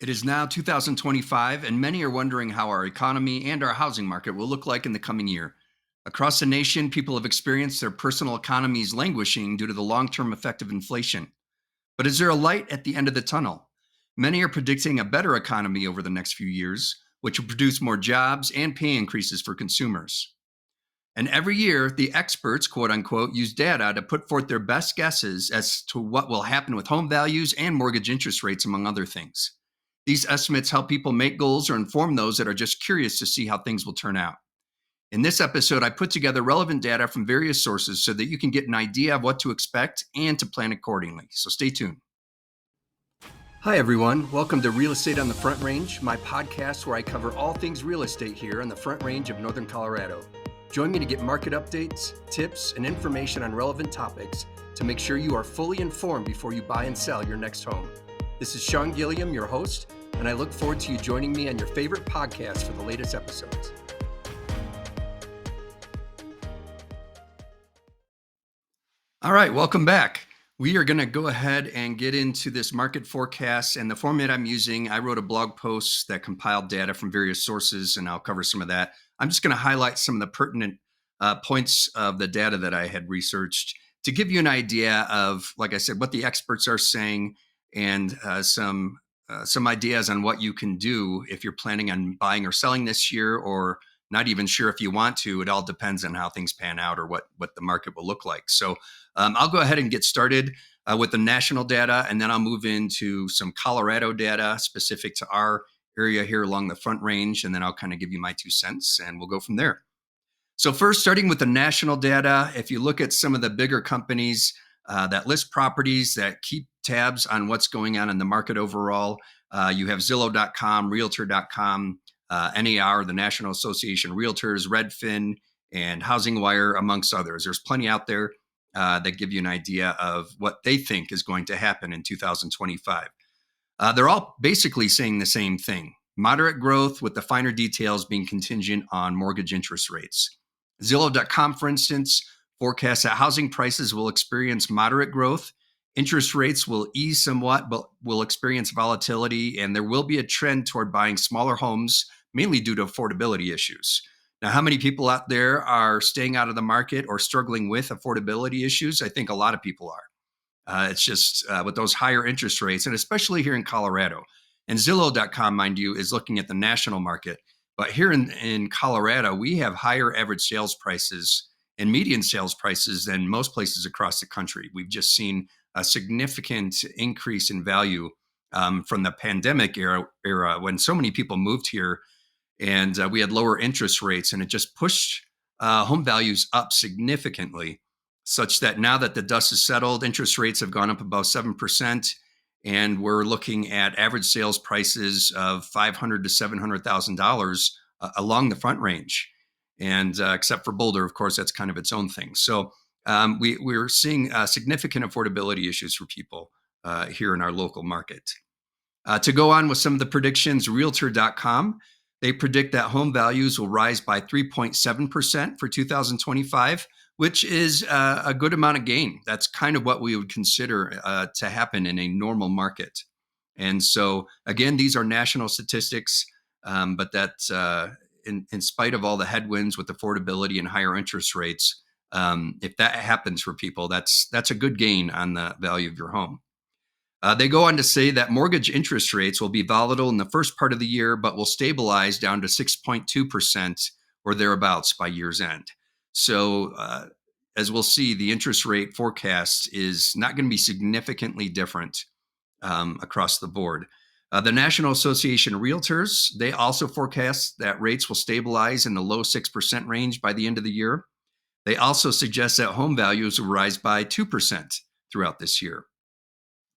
It is now 2025, and many are wondering how our economy and our housing market will look like in the coming year. Across the nation, people have experienced their personal economies languishing due to the long term effect of inflation. But is there a light at the end of the tunnel? Many are predicting a better economy over the next few years, which will produce more jobs and pay increases for consumers. And every year, the experts, quote unquote, use data to put forth their best guesses as to what will happen with home values and mortgage interest rates, among other things. These estimates help people make goals or inform those that are just curious to see how things will turn out. In this episode, I put together relevant data from various sources so that you can get an idea of what to expect and to plan accordingly. So stay tuned. Hi, everyone. Welcome to Real Estate on the Front Range, my podcast where I cover all things real estate here on the Front Range of Northern Colorado. Join me to get market updates, tips, and information on relevant topics to make sure you are fully informed before you buy and sell your next home. This is Sean Gilliam, your host, and I look forward to you joining me on your favorite podcast for the latest episodes. All right, welcome back. We are going to go ahead and get into this market forecast, and the format I'm using, I wrote a blog post that compiled data from various sources, and I'll cover some of that. I'm just going to highlight some of the pertinent points of the data that I had researched to give you an idea of, like I said, what the experts are saying and some ideas on what you can do if you're planning on buying or selling this year, or not even sure if you want to. It all depends on how things pan out or what the market will look like. So I'll go ahead and get started with the national data, and then I'll move into some Colorado data specific to our area here along the Front Range, and then I'll kind of give you my 2 cents, and we'll go from there. So first, starting with the national data, if you look at some of the bigger companies that list properties, that keep tabs on what's going on in the market overall, you have Zillow.com, Realtor.com, NAR, the National Association of Realtors, Redfin, and Housing Wire, amongst others. There's plenty out there that give you an idea of what they think is going to happen in 2025. They're all basically saying the same thing: moderate growth, with the finer details being contingent on mortgage interest rates. Zillow.com, for instance, forecasts that housing prices will experience moderate growth. Interest rates will ease somewhat, but will experience volatility, and there will be a trend toward buying smaller homes, mainly due to affordability issues. Now, how many people out there are staying out of the market or struggling with affordability issues? I think a lot of people are. It's just with those higher interest rates, and especially here in Colorado. And Zillow.com, mind you, is looking at the national market. But here in Colorado, we have higher average sales prices and median sales prices than most places across the country. We've just seen a significant increase in value from the pandemic era when so many people moved here, and we had lower interest rates, and it just pushed home values up significantly, such that now that the dust is settled, interest rates have gone up about 7%, and we're looking at average sales prices of $500,000 to $700,000 along the Front Range. And except for Boulder, of course, that's kind of its own thing. So we're seeing significant affordability issues for people here in our local market. To go on with some of the predictions, Realtor.com, they predict that home values will rise by 3.7% for 2025, which is a good amount of gain. That's kind of what we would consider to happen in a normal market. And so, again, these are national statistics, but that in spite of all the headwinds with affordability and higher interest rates, if that happens for people, that's a good gain on the value of your home. They go on to say that mortgage interest rates will be volatile in the first part of the year, but will stabilize down to 6.2% or thereabouts by year's end. So as we'll see, the interest rate forecast is not going to be significantly different across the board. The National Association of Realtors, they also forecast that rates will stabilize in the low 6% range by the end of the year. They also suggest that home values will rise by 2% throughout this year.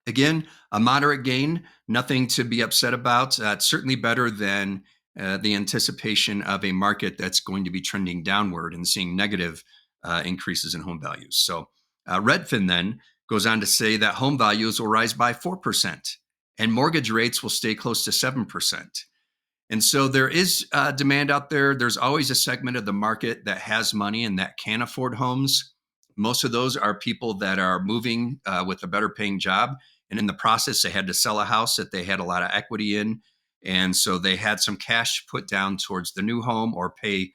Again, a moderate gain, nothing to be upset about. It's certainly better than the anticipation of a market that's going to be trending downward and seeing negative increases in home values. So Redfin then goes on to say that home values will rise by 4% and mortgage rates will stay close to 7%. And so there is demand out there. There's always a segment of the market that has money and that can afford homes. Most of those are people that are moving with a better paying job. And in the process, they had to sell a house that they had a lot of equity in. And so they had some cash put down towards the new home or pay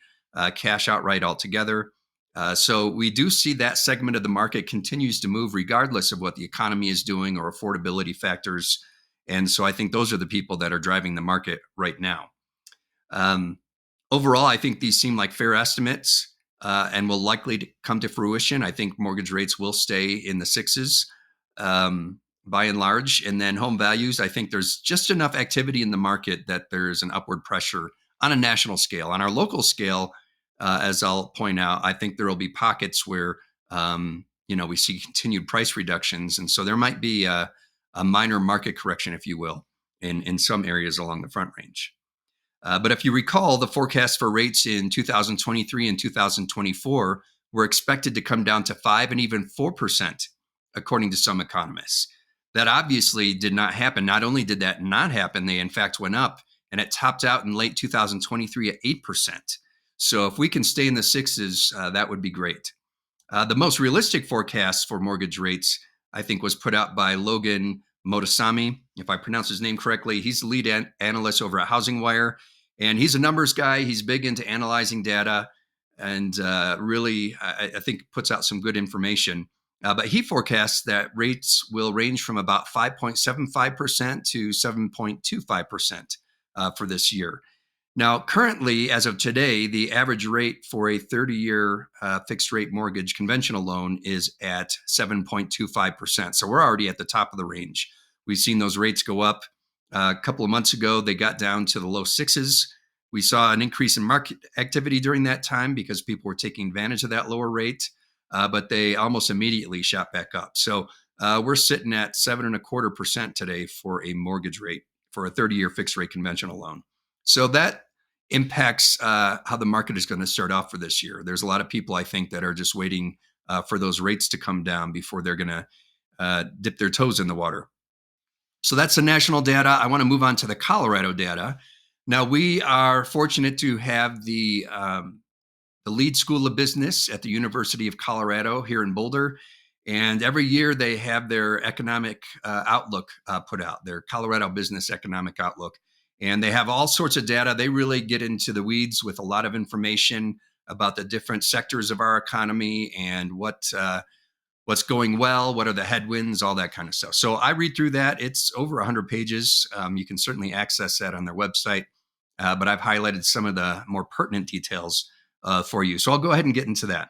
cash outright altogether. So we do see that segment of the market continues to move regardless of what the economy is doing or affordability factors. And so I think those are the people that are driving the market right now. Um, Overall, I think these seem like fair estimates and will likely to come to fruition. I think mortgage rates will stay in the sixes by and large. And then home values, I think there's just enough activity in the market that there's an upward pressure on a national scale. On our local scale, as I'll point out, I think there will be pockets where we see continued price reductions. And so there might be a minor market correction, if you will, in some areas along the Front Range. But if you recall, the forecast for rates in 2023 and 2024 were expected to come down to 5 and even 4%, according to some economists. That obviously did not happen. Not only did that not happen, they in fact went up, and it topped out in late 2023 at 8%. So if we can stay in the sixes, that would be great. The most realistic forecast for mortgage rates, I think, was put out by Logan Motasami. If I pronounce his name correctly, he's the lead analyst over at Housing Wire, and he's a numbers guy. He's big into analyzing data and really, I think, puts out some good information. But he forecasts that rates will range from about 5.75% to 7.25% for this year. Now, currently, as of today, the average rate for a 30-year fixed rate mortgage conventional loan is at 7.25%. So we're already at the top of the range. We've seen those rates go up. A couple of months ago, they got down to the low sixes. We saw an increase in market activity during that time because people were taking advantage of that lower rate, but they almost immediately shot back up. So we're sitting at 7.25% today for a mortgage rate for a 30-year fixed rate conventional loan. So that impacts how the market is going to start off for this year. There's a lot of people, I think, that are just waiting for those rates to come down before they're going to dip their toes in the water. So that's the national data. I want to move on to the Colorado data. Now, we are fortunate to have the Lead School of Business at the University of Colorado here in Boulder. And every year they have their economic outlook put out, their Colorado Business Economic Outlook. And they have all sorts of data. They really get into the weeds with a lot of information about the different sectors of our economy and what's going well, what are the headwinds, all that kind of stuff. So I read through that. It's over 100 pages. You can certainly access that on their website, but I've highlighted some of the more pertinent details for you. So I'll go ahead and get into that.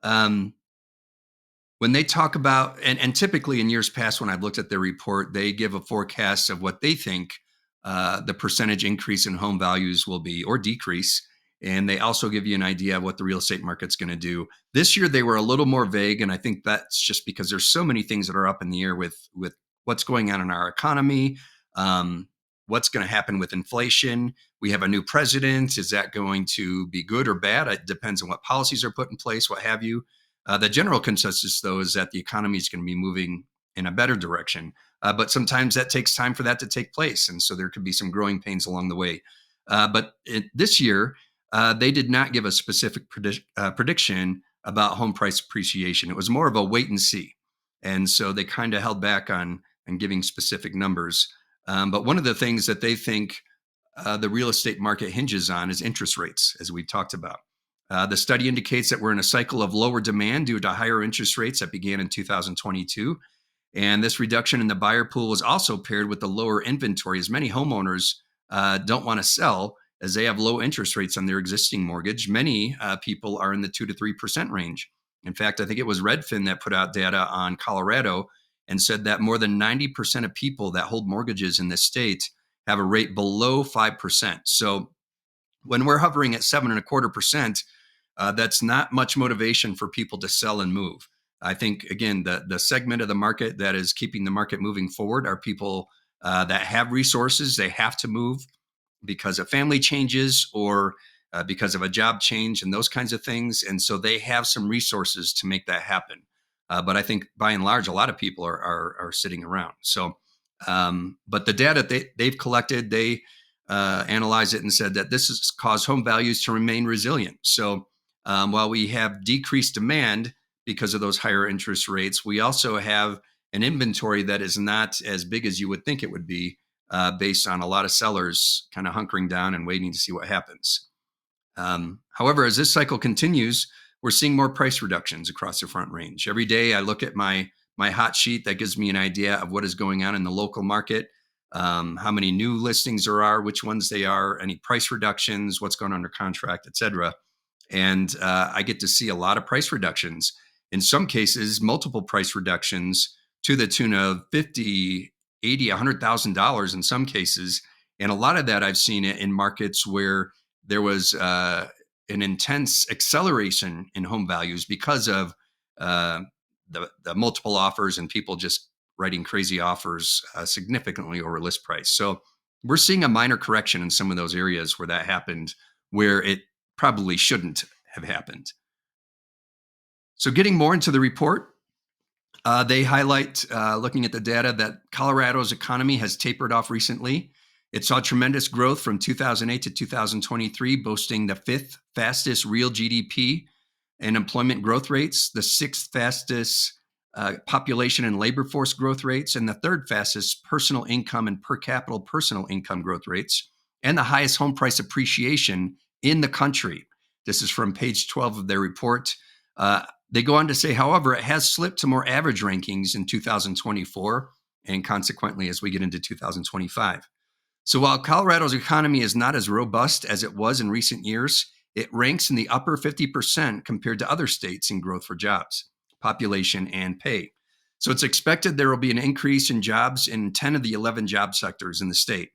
When they talk about, and typically in years past when I've looked at their report, they give a forecast of what they think the percentage increase in home values will be or decrease. And they also give you an idea of what the real estate market's going to do. This year, they were a little more vague. And I think that's just because there's so many things that are up in the air with what's going on in our economy, what's going to happen with inflation. We have a new president. Is that going to be good or bad? It depends on what policies are put in place, what have you. The general consensus, though, is that the economy is going to be moving in a better direction. But sometimes that takes time for that to take place. And so there could be some growing pains along the way. But this year, they did not give a specific prediction about home price appreciation. It was more of a wait and see. And so they kind of held back on giving specific numbers. But one of the things that they think the real estate market hinges on is interest rates, as we've talked about. The study indicates that we're in a cycle of lower demand due to higher interest rates that began in 2022. And this reduction in the buyer pool was also paired with the lower inventory, as many homeowners don't want to sell as they have low interest rates on their existing mortgage. Many people are in the 2 to 3% range. In fact, I think it was Redfin that put out data on Colorado and said that more than 90% of people that hold mortgages in this state have a rate below 5%. So when we're hovering at 7.25%, that's not much motivation for people to sell and move. I think, again, the segment of the market that is keeping the market moving forward are people that have resources. They have to move because of family changes or because of a job change and those kinds of things. And so they have some resources to make that happen. But I think by and large, a lot of people are sitting around. So, but the data they've collected, they analyzed it and said that this has caused home values to remain resilient. So while we have decreased demand because of those higher interest rates, we also have an inventory that is not as big as you would think it would be, based on a lot of sellers kind of hunkering down and waiting to see what happens. However, as this cycle continues, we're seeing more price reductions across the Front Range. Every day I look at my hot sheet that gives me an idea of what is going on in the local market, how many new listings there are, which ones they are, any price reductions, what's going on under contract, et cetera. And I get to see a lot of price reductions. In some cases, multiple price reductions to the tune of 50, 80, $100,000 in some cases. And a lot of that I've seen it in markets where there was an intense acceleration in home values because of the multiple offers and people just writing crazy offers significantly over list price. So we're seeing a minor correction in some of those areas where that happened, where it probably shouldn't have happened. So getting more into the report, they highlight, looking at the data, that Colorado's economy has tapered off recently. It saw tremendous growth from 2008 to 2023, boasting the fifth fastest real GDP and employment growth rates, the sixth fastest population and labor force growth rates, and the third fastest personal income and per capita personal income growth rates, and the highest home price appreciation in the country. This is from page 12 of their report. They go on to say, however, it has slipped to more average rankings in 2024 and consequently as we get into 2025. So while Colorado's economy is not as robust as it was in recent years, it ranks in the upper 50% compared to other states in growth for jobs, population, and pay. So it's expected there will be an increase in jobs in 10 of the 11 job sectors in the state,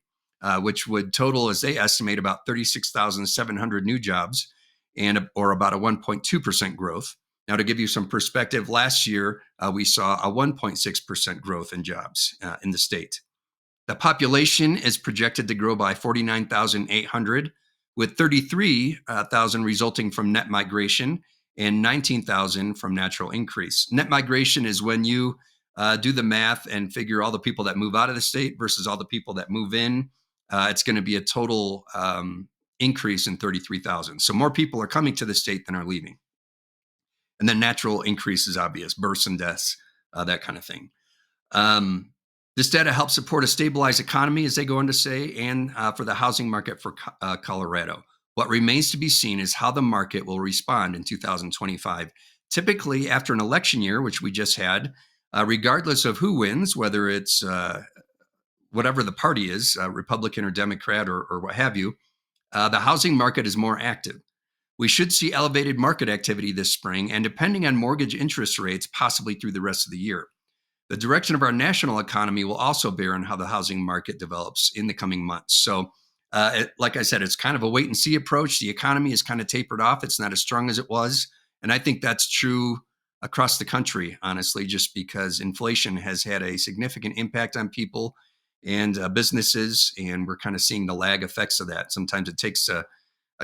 which would total, as they estimate, about 36,700 new jobs, or about a 1.2% growth. Now, to give you some perspective, last year we saw a 1.6% growth in jobs in the state. The population is projected to grow by 49,800, with 33,000 resulting from net migration and 19,000 from natural increase. Net migration is when you do the math and figure all the people that move out of the state versus all the people that move in. It's going to be a total increase in 33,000. So more people are coming to the state than are leaving. And then natural increase is obvious, births and deaths, that kind of thing. This data helps support a stabilized economy, as they go on to say, and for the housing market for Colorado. What remains to be seen is how the market will respond in 2025. Typically, after an election year, which we just had, regardless of who wins, whether it's whatever the party is, Republican or Democrat or what have you, the housing market is more active. We should see elevated market activity this spring, and depending on mortgage interest rates, possibly through the rest of the year. The direction of our national economy will also bear on how the housing market develops in the coming months. So, like I said, it's kind of a wait and see approach. The economy is kind of tapered off. It's not as strong as it was. And I think that's true across the country, honestly, just because inflation has had a significant impact on people and businesses. And we're kind of seeing the lag effects of that. Sometimes it takes a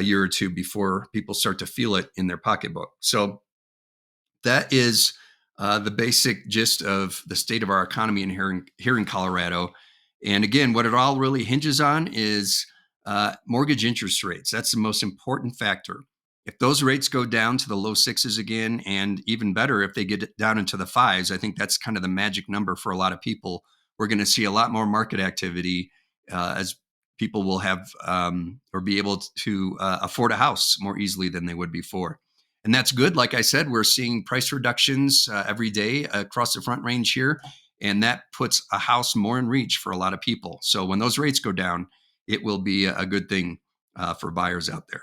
year or two before people start to feel it in their pocketbook. So that is the basic gist of the state of our economy here in Colorado. And again, what it all really hinges on is mortgage interest rates. That's the most important factor. If those rates go down to the low sixes again, and even better, if they get down into the fives, I think that's kind of the magic number for a lot of people. We're going to see a lot more market activity as people will have or be able to afford a house more easily than they would before. And that's good. Like I said, we're seeing price reductions every day across the Front Range here, and that puts a house more in reach for a lot of people. So when those rates go down, it will be a good thing for buyers out there.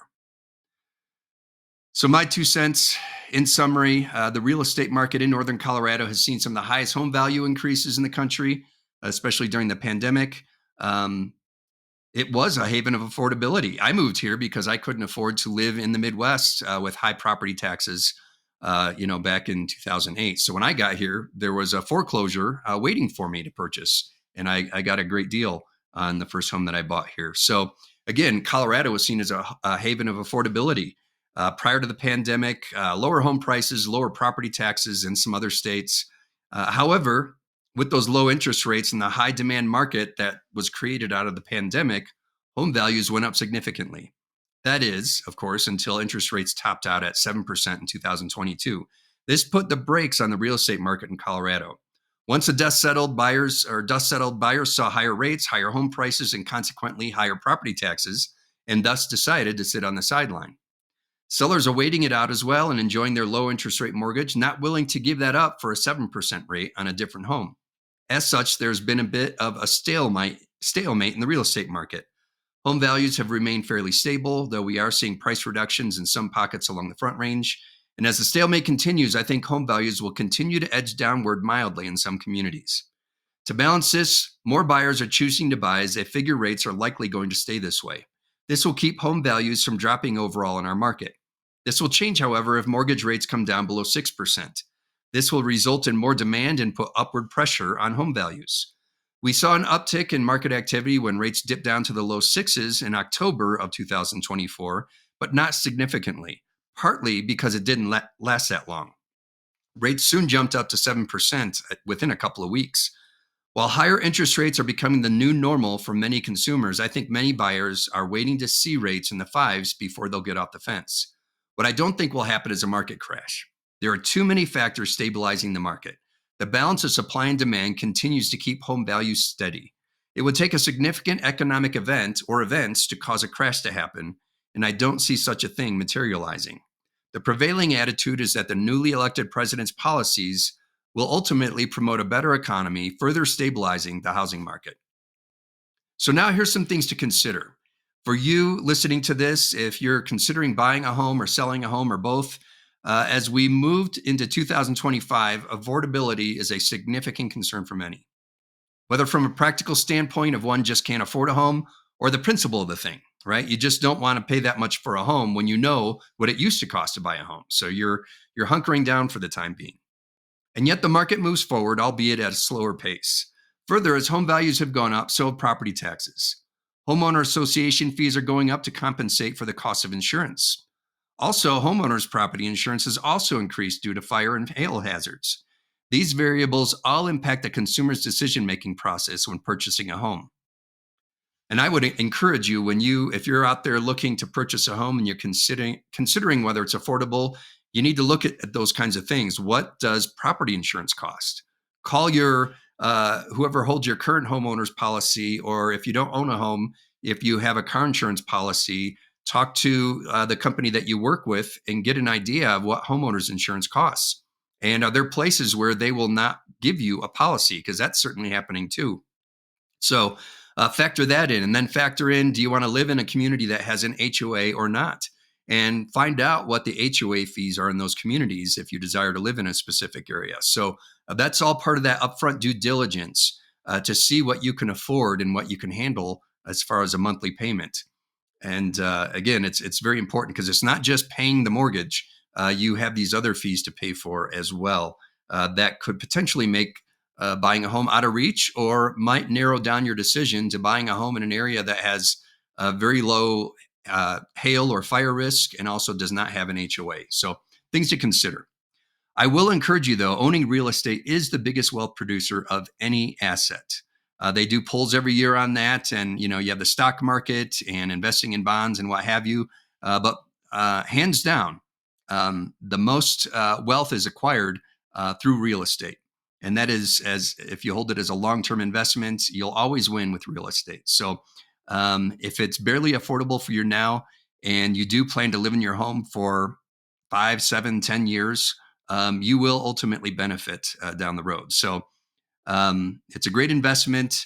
So my 2 cents, in summary, the real estate market in Northern Colorado has seen some of the highest home value increases in the country, especially during the pandemic. It was a haven of affordability. I moved here because I couldn't afford to live in the Midwest with high property taxes, back in 2008. So when I got here, there was a foreclosure waiting for me to purchase, and I got a great deal on the first home that I bought here. So again, Colorado was seen as a haven of affordability. Prior to the pandemic, lower home prices, lower property taxes in some other states. However, with those low interest rates and the high demand market that was created out of the pandemic, home values went up significantly. That is, of course, until interest rates topped out at 7% in 2022. This put the brakes on the real estate market in Colorado. Once the dust settled, buyers saw higher rates, higher home prices, and consequently higher property taxes, and thus decided to sit on the sideline. Sellers are waiting it out as well and enjoying their low interest rate mortgage, not willing to give that up for a 7% rate on a different home. As such, there's been a bit of a stalemate in the real estate market. Home values have remained fairly stable, though we are seeing price reductions in some pockets along the Front Range. And as the stalemate continues, I think home values will continue to edge downward mildly in some communities. To balance this, more buyers are choosing to buy as they figure rates are likely going to stay this way. This will keep home values from dropping overall in our market. This will change, however, if mortgage rates come down below 6%. This will result in more demand and put upward pressure on home values. We saw an uptick in market activity when rates dipped down to the low sixes in October of 2024, but not significantly, partly because it didn't last that long. Rates soon jumped up to 7% within a couple of weeks. While higher interest rates are becoming the new normal for many consumers, I think many buyers are waiting to see rates in the fives before they'll get off the fence. What I don't think will happen is a market crash. There are too many factors stabilizing the market. The balance of supply and demand continues to keep home values steady. It would take a significant economic event or events to cause a crash to happen, and I don't see such a thing materializing. The prevailing attitude is that the newly elected president's policies will ultimately promote a better economy, further stabilizing the housing market. So now here's some things to consider. For you listening to this, if you're considering buying a home or selling a home or both, as we moved into 2025, affordability is a significant concern for many. Whether from a practical standpoint of one just can't afford a home or the principle of the thing, right? You just don't want to pay that much for a home when you know what it used to cost to buy a home. So you're hunkering down for the time being. And yet the market moves forward, albeit at a slower pace. Further, as home values have gone up, so have property taxes. Homeowner association fees are going up to compensate for the cost of insurance. Also, homeowners' property insurance has also increased due to fire and hail hazards. These variables all impact the consumer's decision-making process when purchasing a home. And I would encourage you if you're out there looking to purchase a home and you're considering whether it's affordable, you need to look at those kinds of things. What does property insurance cost? Call your whoever holds your current homeowner's policy, or if you don't own a home, if you have a car insurance policy, talk to the company that you work with and get an idea of what homeowners insurance costs. And are there places where they will not give you a policy? Because that's certainly happening too. So factor that in, and then factor in, do you want to live in a community that has an HOA or not? And find out what the HOA fees are in those communities if you desire to live in a specific area. So that's all part of that upfront due diligence to see what you can afford and what you can handle as far as a monthly payment. And again, it's very important because it's not just paying the mortgage. You have these other fees to pay for as well that could potentially make buying a home out of reach, or might narrow down your decision to buying a home in an area that has very low hail or fire risk and also does not have an HOA. So things to consider. I will encourage you, though, owning real estate is the biggest wealth producer of any asset. They do polls every year on that, and you have the stock market and investing in bonds and what have you. But hands down, the most wealth is acquired through real estate. And that is, as if you hold it as a long-term investment, you'll always win with real estate. So if it's barely affordable for you now, and you do plan to live in your home for 5, 7, 10 years, you will ultimately benefit down the road. So it's a great investment.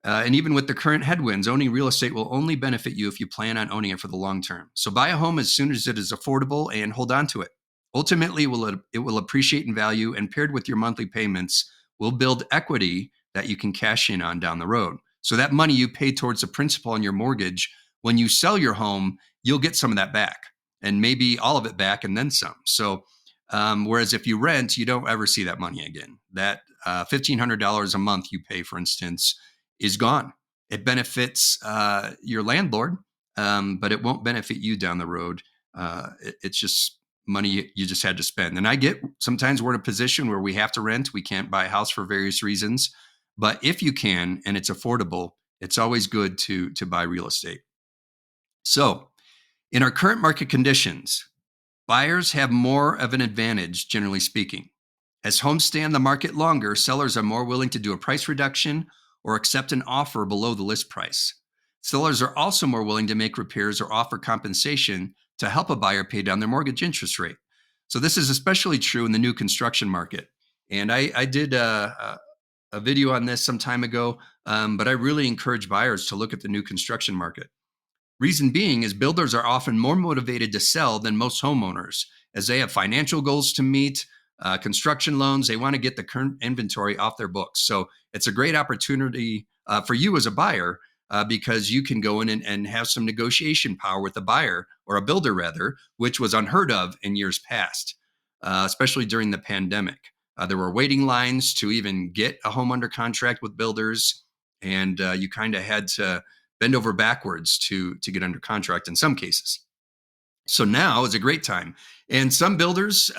And even with the current headwinds, owning real estate will only benefit you if you plan on owning it for the long term. So buy a home as soon as it is affordable and hold on to it. Ultimately, it will appreciate in value, and paired with your monthly payments, will build equity that you can cash in on down the road. So that money you pay towards the principal on your mortgage, when you sell your home, you'll get some of that back, and maybe all of it back and then some. So whereas if you rent, you don't ever see that money again. That $1,500 a month you pay, for instance, is gone. It benefits your landlord, but it won't benefit you down the road. It's just money you just had to spend. And I get sometimes we're in a position where we have to rent. We can't buy a house for various reasons. But if you can and it's affordable, it's always good to buy real estate. So in our current market conditions, buyers have more of an advantage, generally speaking. As homes stay on the market longer, sellers are more willing to do a price reduction or accept an offer below the list price. Sellers are also more willing to make repairs or offer compensation to help a buyer pay down their mortgage interest rate. So, this is especially true in the new construction market. And I did a video on this some time ago, but I really encourage buyers to look at the new construction market. Reason being is builders are often more motivated to sell than most homeowners, as they have financial goals to meet, construction loans. They want to get the current inventory off their books. So it's a great opportunity for you as a buyer, because you can go in and have some negotiation power with a buyer, or a builder rather, which was unheard of in years past, especially during the pandemic. There were waiting lines to even get a home under contract with builders, and you kind of had to bend over backwards to get under contract in some cases. So now is a great time. And some builders,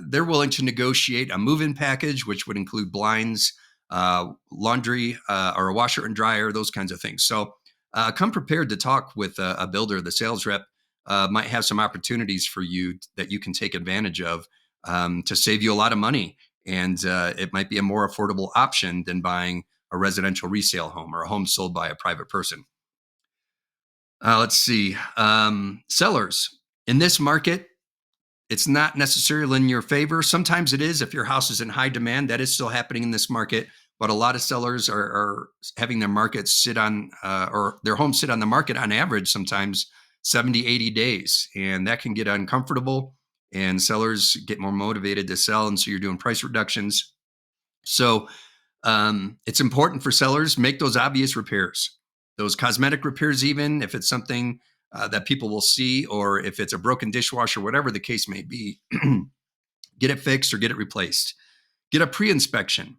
they're willing to negotiate a move-in package, which would include blinds, laundry, or a washer and dryer, those kinds of things. So come prepared to talk with a builder. The sales rep might have some opportunities for you that you can take advantage of, to save you a lot of money. And it might be a more affordable option than buying a residential resale home or a home sold by a private person. Let's see. Sellers in this market, it's not necessarily in your favor. Sometimes it is if your house is in high demand. That is still happening in this market. But a lot of sellers are having their markets sit on, or their homes sit on the market on average, sometimes 70, 80 days. And that can get uncomfortable. And sellers get more motivated to sell. And so you're doing price reductions. So it's important for sellers make those obvious repairs, those cosmetic repairs, even if it's something that people will see, or if it's a broken dishwasher, whatever the case may be. Get it fixed or get it replaced. Get a pre-inspection.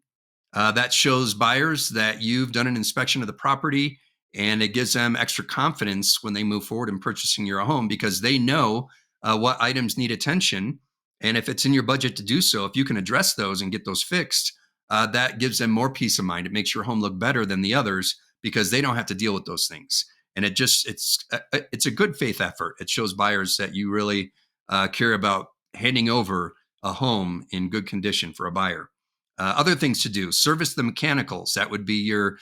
That shows buyers that you've done an inspection of the property, and it gives them extra confidence when they move forward in purchasing your home, because they know what items need attention. And if it's in your budget to do so, if you can address those and get those fixed, that gives them more peace of mind. It makes your home look better than the others, because they don't have to deal with those things. And it's a good faith effort. It shows buyers that you really care about handing over a home in good condition for a buyer. Other things to do: service the mechanicals. That would be your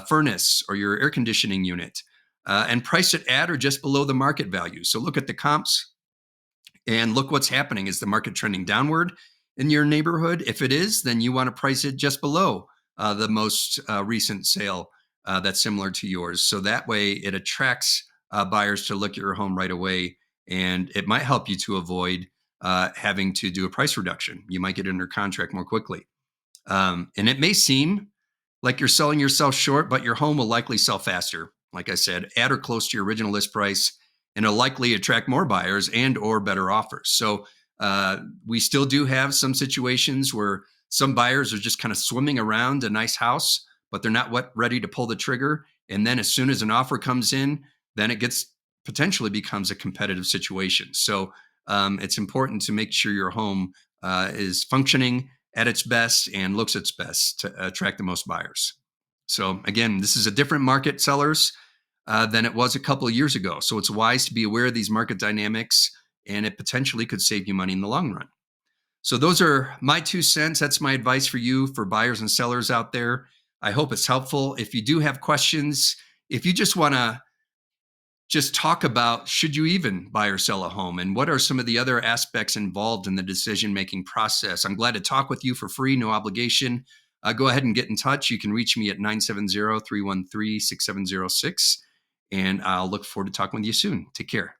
furnace or your air conditioning unit, and price it at or just below the market value. So look at the comps and look what's happening. Is the market trending downward in your neighborhood? If it is, then you want to price it just below the most recent sale that's similar to yours. So that way it attracts buyers to look at your home right away. And it might help you to avoid having to do a price reduction. You might get under contract more quickly. And it may seem like you're selling yourself short, but your home will likely sell faster. Like I said, at or close to your original list price, and it'll likely attract more buyers and or better offers. So we still do have some situations where some buyers are just kind of swimming around a nice house, but they're not ready to pull the trigger. And then as soon as an offer comes in, then it potentially becomes a competitive situation. So it's important to make sure your home is functioning at its best and looks its best to attract the most buyers. So again, this is a different market, sellers, than it was a couple of years ago. So it's wise to be aware of these market dynamics, and it potentially could save you money in the long run. So those are my 2 cents. That's my advice for you, for buyers and sellers out there. I hope it's helpful. If you do have questions, if you just want to just talk about, should you even buy or sell a home, and what are some of the other aspects involved in the decision-making process, I'm glad to talk with you for free, no obligation. Go ahead and get in touch. You can reach me at 970-313-6706, and I'll look forward to talking with you soon. Take care.